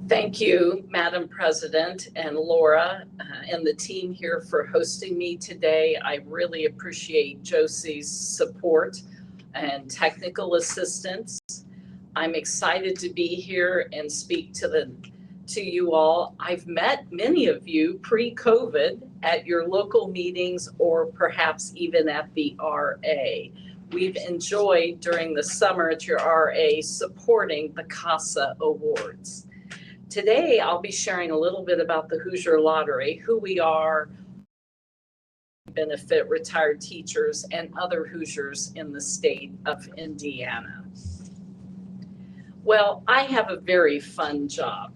Thank you, Madam President and Laura and the team here for hosting me today. I really appreciate Josie's support and technical assistance. I'm excited to be here and speak to you all. I've met many of you pre-COVID at your local meetings or perhaps even at the RA. We've enjoyed during the summer at your RA supporting the CASA Awards. Today, I'll be sharing a little bit about the Hoosier Lottery, who we are, benefit retired teachers and other Hoosiers in the state of Indiana. Well, I have a very fun job.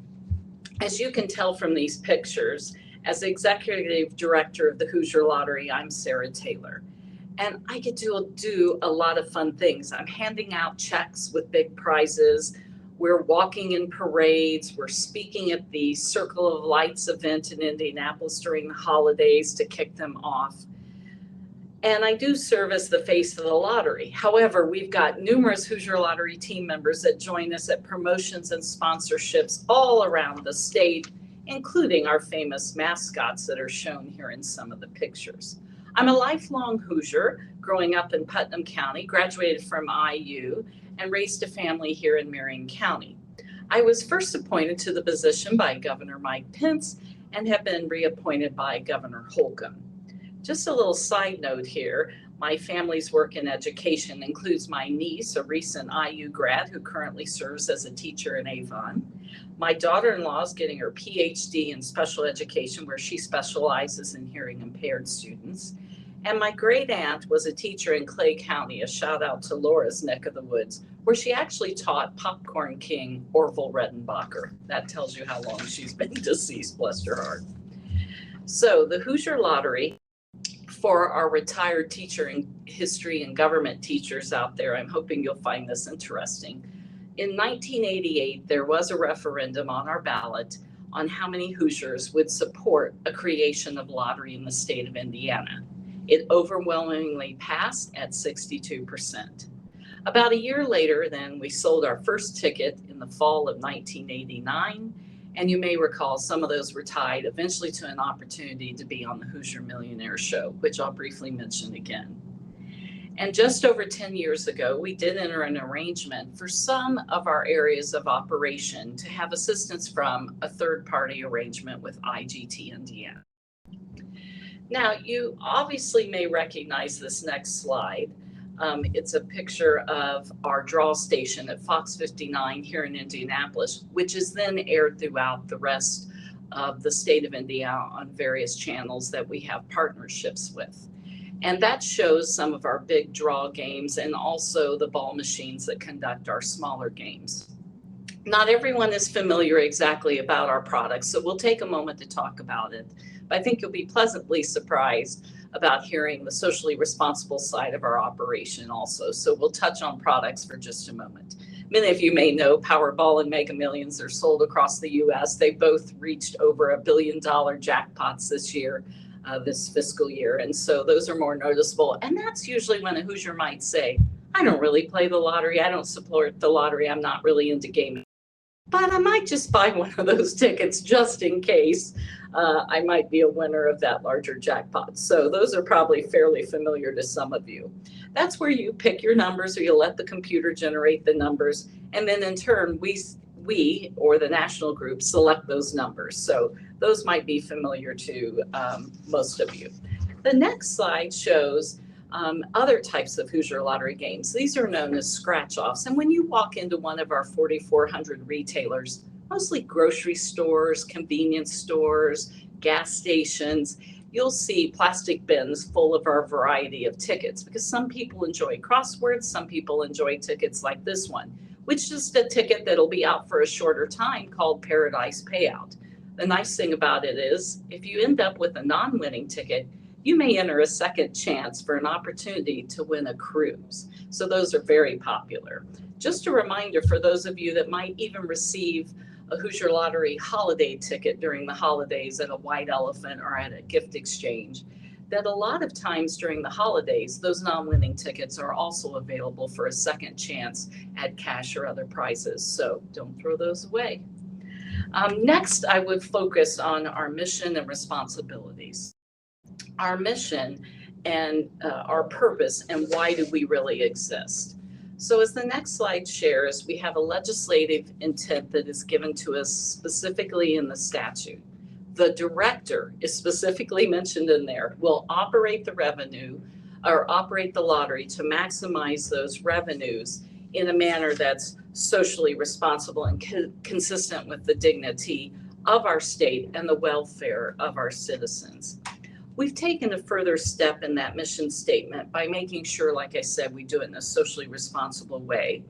As you can tell from these pictures, as executive director of the Hoosier Lottery, I'm Sarah Taylor. And I get to do a lot of fun things. I'm handing out checks with big prizes. We're walking in parades. We're speaking at the Circle of Lights event in Indianapolis during the holidays to kick them off. And I do serve as the face of the lottery. However, we've got numerous Hoosier Lottery team members that join us at promotions and sponsorships all around the state, including our famous mascots that are shown here in some of the pictures. I'm a lifelong Hoosier, growing up in Putnam County, graduated from IU, and raised a family here in Marion County. I was first appointed to the position by Governor Mike Pence and have been reappointed by Governor Holcomb. Just a little side note here, my family's work in education includes my niece, a recent IU grad who currently serves as a teacher in Avon. My daughter-in-law is getting her PhD in special education where she specializes in hearing impaired students. And my great aunt was a teacher in Clay County, a shout out to Laura's neck of the woods, where she actually taught popcorn king Orville Redenbacher. That tells you how long she's been deceased, bless her heart. So the Hoosier Lottery, for our retired teacher and history and government teachers out there, I'm hoping you'll find this interesting. In 1988, there was a referendum on our ballot on how many Hoosiers would support a creation of lottery in the state of Indiana. It overwhelmingly passed at 62%. About a year later, then, we sold our first ticket in the fall of 1989. And you may recall some of those were tied eventually to an opportunity to be on the Hoosier Millionaire Show, which I'll briefly mention again. And just over 10 years ago, we did enter an arrangement for some of our areas of operation to have assistance from a third-party arrangement with IGT Indiana. Now, you obviously may recognize this next slide. It's a picture of our draw station at Fox 59 here in Indianapolis, which is then aired throughout the rest of the state of Indiana on various channels that we have partnerships with. And that shows some of our big draw games and also the ball machines that conduct our smaller games. Not everyone is familiar exactly about our products, so we'll take a moment to talk about it. But I think you'll be pleasantly surprised about hearing the socially responsible side of our operation also. So we'll touch on products for just a moment. Many of you may know Powerball and Mega Millions are sold across the US. They both reached over $1 billion jackpots this year, this fiscal year. And so those are more noticeable. And that's usually when a Hoosier might say, I don't really play the lottery. I don't support the lottery. I'm not really into gaming. But I might just buy one of those tickets just in case I might be a winner of that larger jackpot. So those are probably fairly familiar to some of you. That's where you pick your numbers, or you let the computer generate the numbers. And then in turn, we or the national group select those numbers. So those might be familiar to most of you. The next slide shows other types of Hoosier Lottery games. These are known as scratch-offs. And when you walk into one of our 4,400 retailers, mostly grocery stores, convenience stores, gas stations, you'll see plastic bins full of our variety of tickets because some people enjoy crosswords, some people enjoy tickets like this one, which is a ticket that'll be out for a shorter time called Paradise Payout. The nice thing about it is if you end up with a non-winning ticket, you may enter a second chance for an opportunity to win a cruise. So those are very popular. Just a reminder for those of you that might even receive a Hoosier Lottery holiday ticket during the holidays at a White Elephant or at a gift exchange, that a lot of times during the holidays, those non-winning tickets are also available for a second chance at cash or other prizes. So don't throw those away. Next, I would focus on our mission and responsibilities. Our mission and our purpose, and why do we really exist. So as the next slide shares, we have a legislative intent that is given to us specifically in the statute. The director is specifically mentioned in there, will operate the revenue or operate the lottery to maximize those revenues in a manner that's socially responsible and consistent with the dignity of our state and the welfare of our citizens. We've taken a further step in that mission statement by making sure, like I said, we do it in a socially responsible way.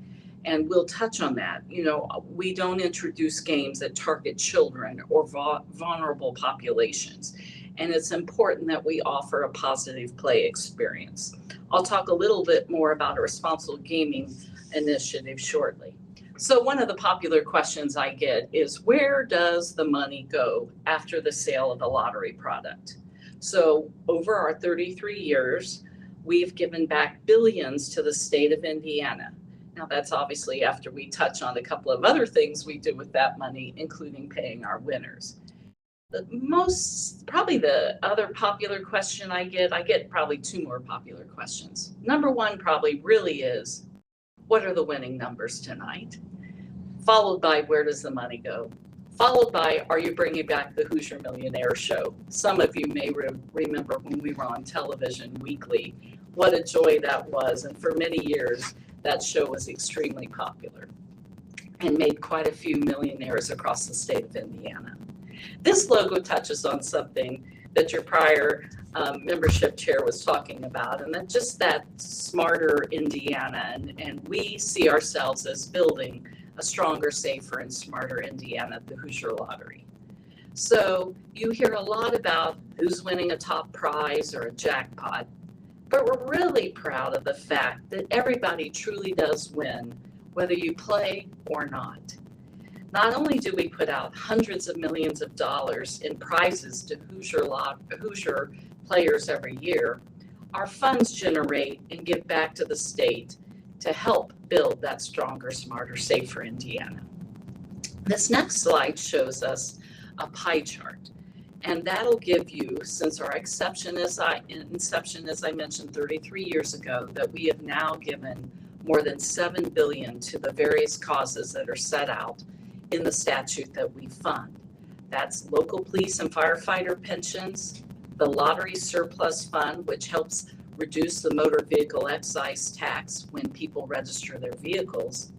And we'll touch on that. You know, we don't introduce games that target children or vulnerable populations. And it's important that we offer a positive play experience. I'll talk a little bit more about a responsible gaming initiative shortly. So one of the popular questions I get is, where does the money go after the sale of the lottery product? So over our 33 years, we've given back billions to the state of Indiana. Now that's obviously after we touch on a couple of other things we do with that money, including paying our winners. Probably the other popular question I get probably two more popular questions. Number one probably really is, what are the winning numbers tonight? Followed by, where does the money go? Followed by, are you bringing back the Hoosier Millionaire Show? Some of you may remember when we were on television weekly, what a joy that was. And for many years, that show was extremely popular and made quite a few millionaires across the state of Indiana. This logo touches on something that your prior membership chair was talking about, and that smarter Indiana. And we see ourselves as building a stronger, safer, and smarter Indiana at the Hoosier Lottery. So you hear a lot about who's winning a top prize or a jackpot, but we're really proud of the fact that everybody truly does win, whether you play or not. Not only do we put out hundreds of millions of dollars in prizes to Hoosier players every year, our funds generate and give back to the state to help build that stronger, smarter, safer Indiana. This next slide shows us a pie chart, and that'll give you, since our inception, as I mentioned 33 years ago, that we have now given more than $7 billion to the various causes that are set out in the statute that we fund. That's local police and firefighter pensions, the lottery surplus fund, which helps reduce the motor vehicle excise tax when people register their vehicles.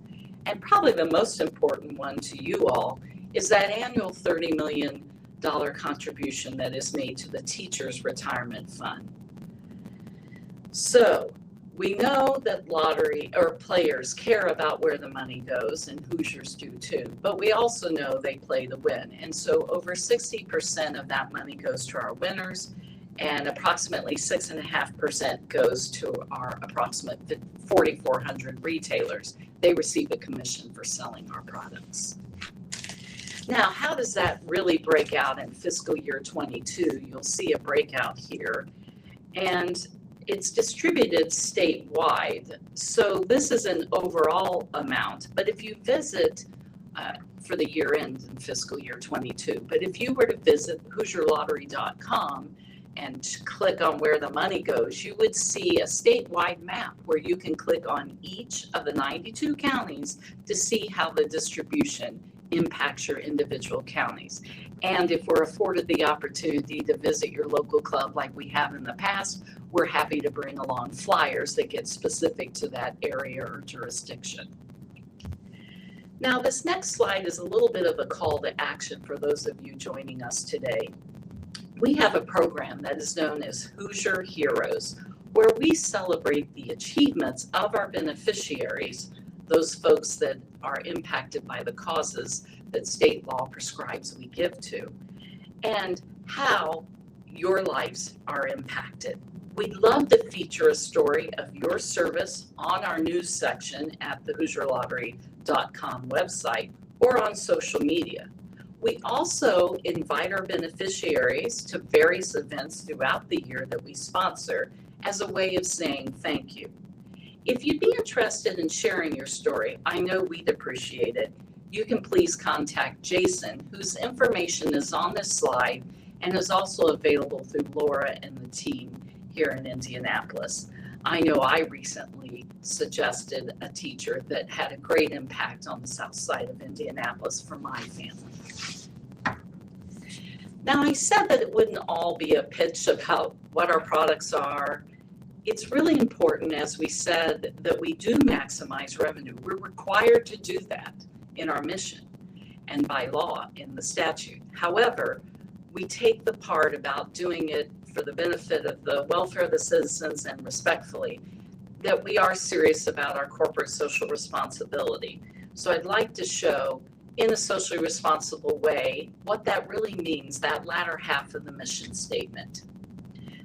And probably the most important one to you all is that annual $30 million contribution that is made to the teachers' retirement fund. So we know that lottery or players care about where the money goes, and Hoosiers do too, but we also know they play to win. And so over 60% of that money goes to our winners, and approximately 6.5% goes to our approximate 4,400 retailers. They receive a commission for selling our products. Now, how does that really break out in fiscal year 22? You'll see a breakout here, and it's distributed statewide. So this is an overall amount, but if you visit for the year end in fiscal year 22, but if you were to visit HoosierLottery.com and click on where the money goes, you would see a statewide map where you can click on each of the 92 counties to see how the distribution impacts your individual counties. And if we're afforded the opportunity to visit your local club like we have in the past, we're happy to bring along flyers that get specific to that area or jurisdiction. Now, this next slide is a little bit of a call to action for those of you joining us today. We have a program that is known as Hoosier Heroes, where we celebrate the achievements of our beneficiaries, those folks that are impacted by the causes that state law prescribes we give to, and how your lives are impacted. We'd love to feature a story of your service on our news section at the HoosierLottery.com website or on social media. We also invite our beneficiaries to various events throughout the year that we sponsor as a way of saying thank you. If you'd be interested in sharing your story, I know we'd appreciate it. you can please contact Jason, whose information is on this slide and is also available through Laura and the team here in Indianapolis. I know I recently suggested a teacher that had a great impact on the south side of Indianapolis for my family. Now, I said that it wouldn't all be a pitch about what our products are. It's really important, as we said, that we do maximize revenue. We're required to do that in our mission and by law in the statute. However, we take the part about doing it for the benefit of the welfare of the citizens and respectfully, that we are serious about our corporate social responsibility. So I'd like to show in a socially responsible way what that really means, that latter half of the mission statement.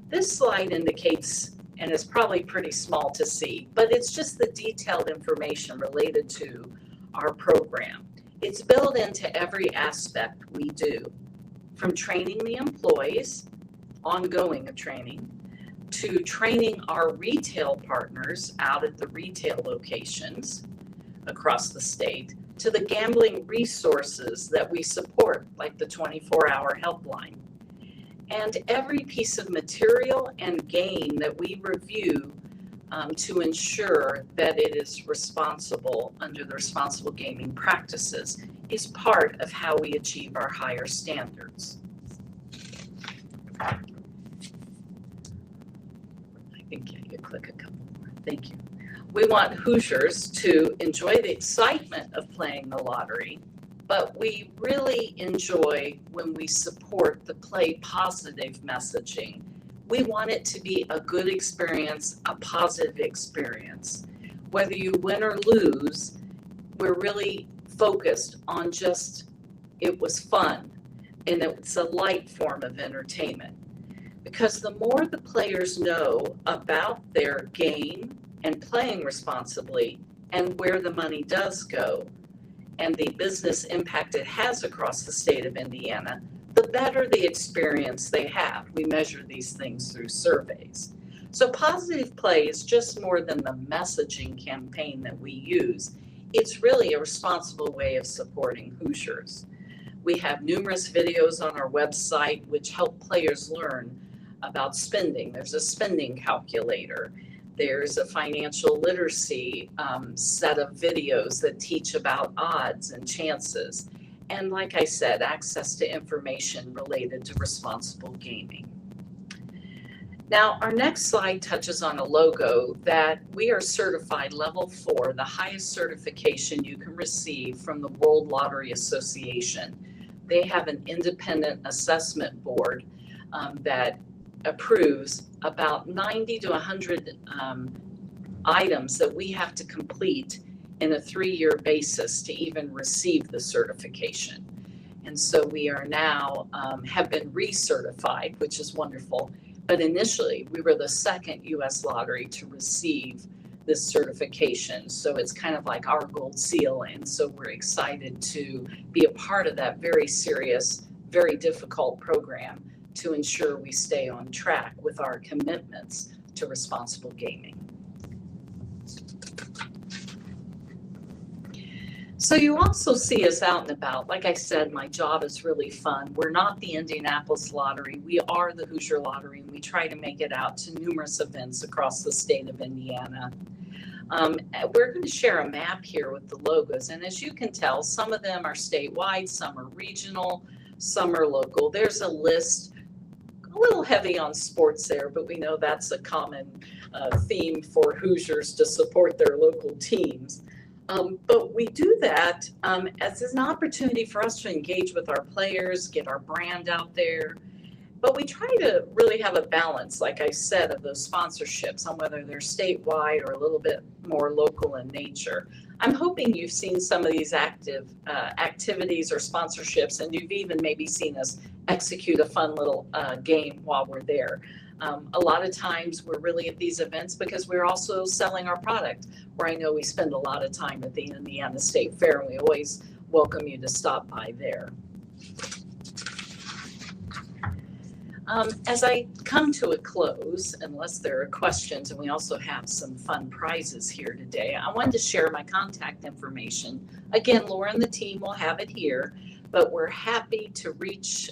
This slide indicates, and it's probably pretty small to see, but it's just the detailed information related to our program. It's built into every aspect we do, from training the employees, ongoing training, to training our retail partners out at the retail locations across the state, to the gambling resources that we support, like the 24-hour helpline. And every piece of material and game that we review to ensure that it is responsible under the responsible gaming practices is part of how we achieve our higher standards. I think you click a couple more. Thank you. We want Hoosiers to enjoy the excitement of playing the lottery, but we really enjoy when we support the play positive messaging. We want it to be a good experience, a positive experience. Whether you win or lose, we're really focused on just, it was fun, and it's a light form of entertainment. Because the more the players know about their game and playing responsibly and where the money does go and the business impact it has across the state of Indiana, the better the experience they have. We measure these things through surveys. So positive play is just more than the messaging campaign that we use. It's really a responsible way of supporting Hoosiers. We have numerous videos on our website which help players learn about spending. There's a spending calculator. There's a financial literacy set of videos that teach about odds and chances. And like I said, access to information related to responsible gaming. Now, our next slide touches on a logo that we are certified level 4, the highest certification you can receive from the World Lottery Association. They have an independent assessment board that approves about 90 to 100 items that we have to complete in a 3-year basis to even receive the certification. And so we are now have been recertified, which is wonderful. But initially, we were the second U.S. lottery to receive this certification. So it's kind of like our gold seal. And so we're excited to be a part of that very serious, very difficult program to ensure we stay on track with our commitments to responsible gaming. So you also see us out and about. Like I said, my job is really fun. We're not the Indianapolis Lottery. We are the Hoosier Lottery, and we try to make it out to numerous events across the state of Indiana. We're going to share a map here with the logos, and as you can tell, some of them are statewide, some are regional, some are local. There's a list, a little heavy on sports there, but we know that's a common theme for Hoosiers to support their local teams. But we do that as an opportunity for us to engage with our players, get our brand out there. But we try to really have a balance, like I said, of those sponsorships on whether they're statewide or a little bit more local in nature. I'm hoping you've seen some of these active activities or sponsorships, and you've even maybe seen us execute a fun little game while we're there. A lot of times we're really at these events because we're also selling our product, where I know we spend a lot of time at the Indiana State Fair, and we always welcome you to stop by there. As I come to a close, unless there are questions, and we also have some fun prizes here today, I wanted to share my contact information. Again, Laura and the team will have it here, but we're happy to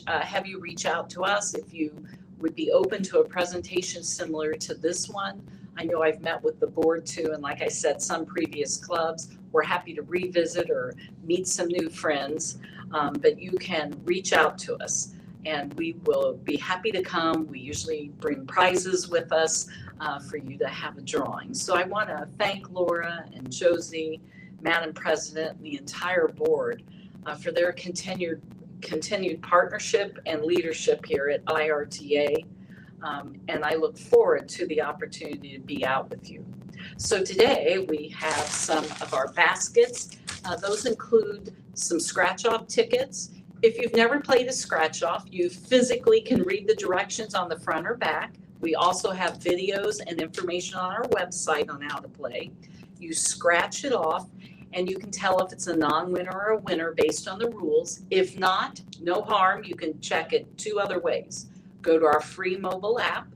have you reach out to us if you would be open to a presentation similar to this one. I know I've met with the board too, and like I said, some previous clubs. We're happy to revisit or meet some new friends, but you can reach out to us. And we will be happy to come. We usually bring prizes with us for you to have a drawing. So I want to thank Laura and Josie, Madam President, and the entire board for their continued partnership and leadership here at IRTA. And I look forward to the opportunity to be out with you. So today we have some of our baskets. Those include some scratch-off tickets. If you've never played a scratch off, you physically can read the directions on the front or back. We also have videos and information on our website on how to play. You scratch it off and you can tell if it's a non-winner or a winner based on the rules. If not, no harm, you can check it two other ways. Go to our free mobile app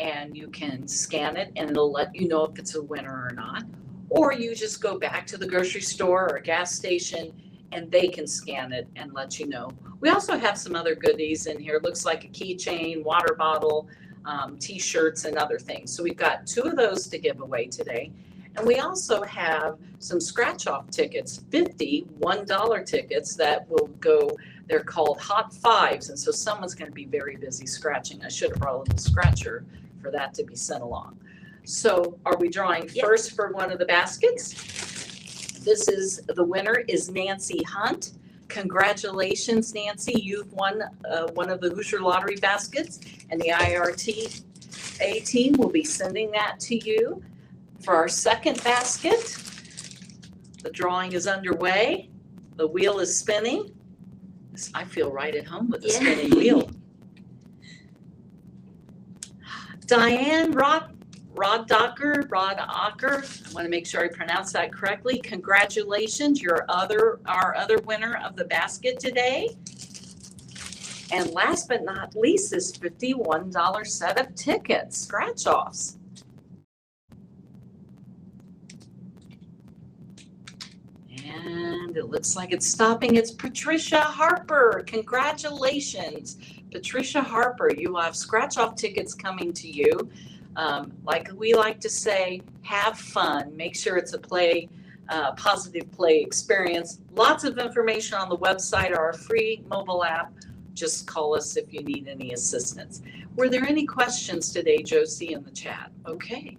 and you can scan it and it'll let you know if it's a winner or not. Or you just go back to the grocery store or gas station and they can scan it and let you know. We also have some other goodies in here. It looks like a keychain, water bottle, t-shirts, and other things. So we've got two of those to give away today. And we also have some scratch-off tickets, 50 $1 tickets that will go, they're called Hot Fives. And so someone's gonna be very busy scratching. I should have brought a little scratcher for that to be sent along. So are we drawing first for one of the baskets? The winner is Nancy Hunt. Congratulations, Nancy. You've won one of the Hoosier Lottery baskets, and the IRTA team will be sending that to you. For our second basket, the drawing is underway. The wheel is spinning. I feel right at home with the spinning wheel. Diane Rodacker, I want to make sure I pronounce that correctly. Congratulations, you're our other winner of the basket today. And last but not least, this $51 set of tickets, scratch-offs. And it looks like it's stopping. It's Patricia Harper. Congratulations, Patricia Harper. You have scratch-off tickets coming to you. Like we like to say, have fun. Make sure it's a positive play experience. Lots of information on the website or our free mobile app. Just call us if you need any assistance. Were there any questions today, Josie, in the chat? Okay.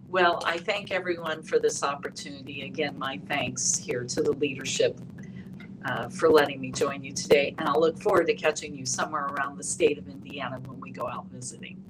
Well, I thank everyone for this opportunity. Again, my thanks here to the leadership for letting me join you today. And I'll look forward to catching you somewhere around the state of Indiana when we go out visiting.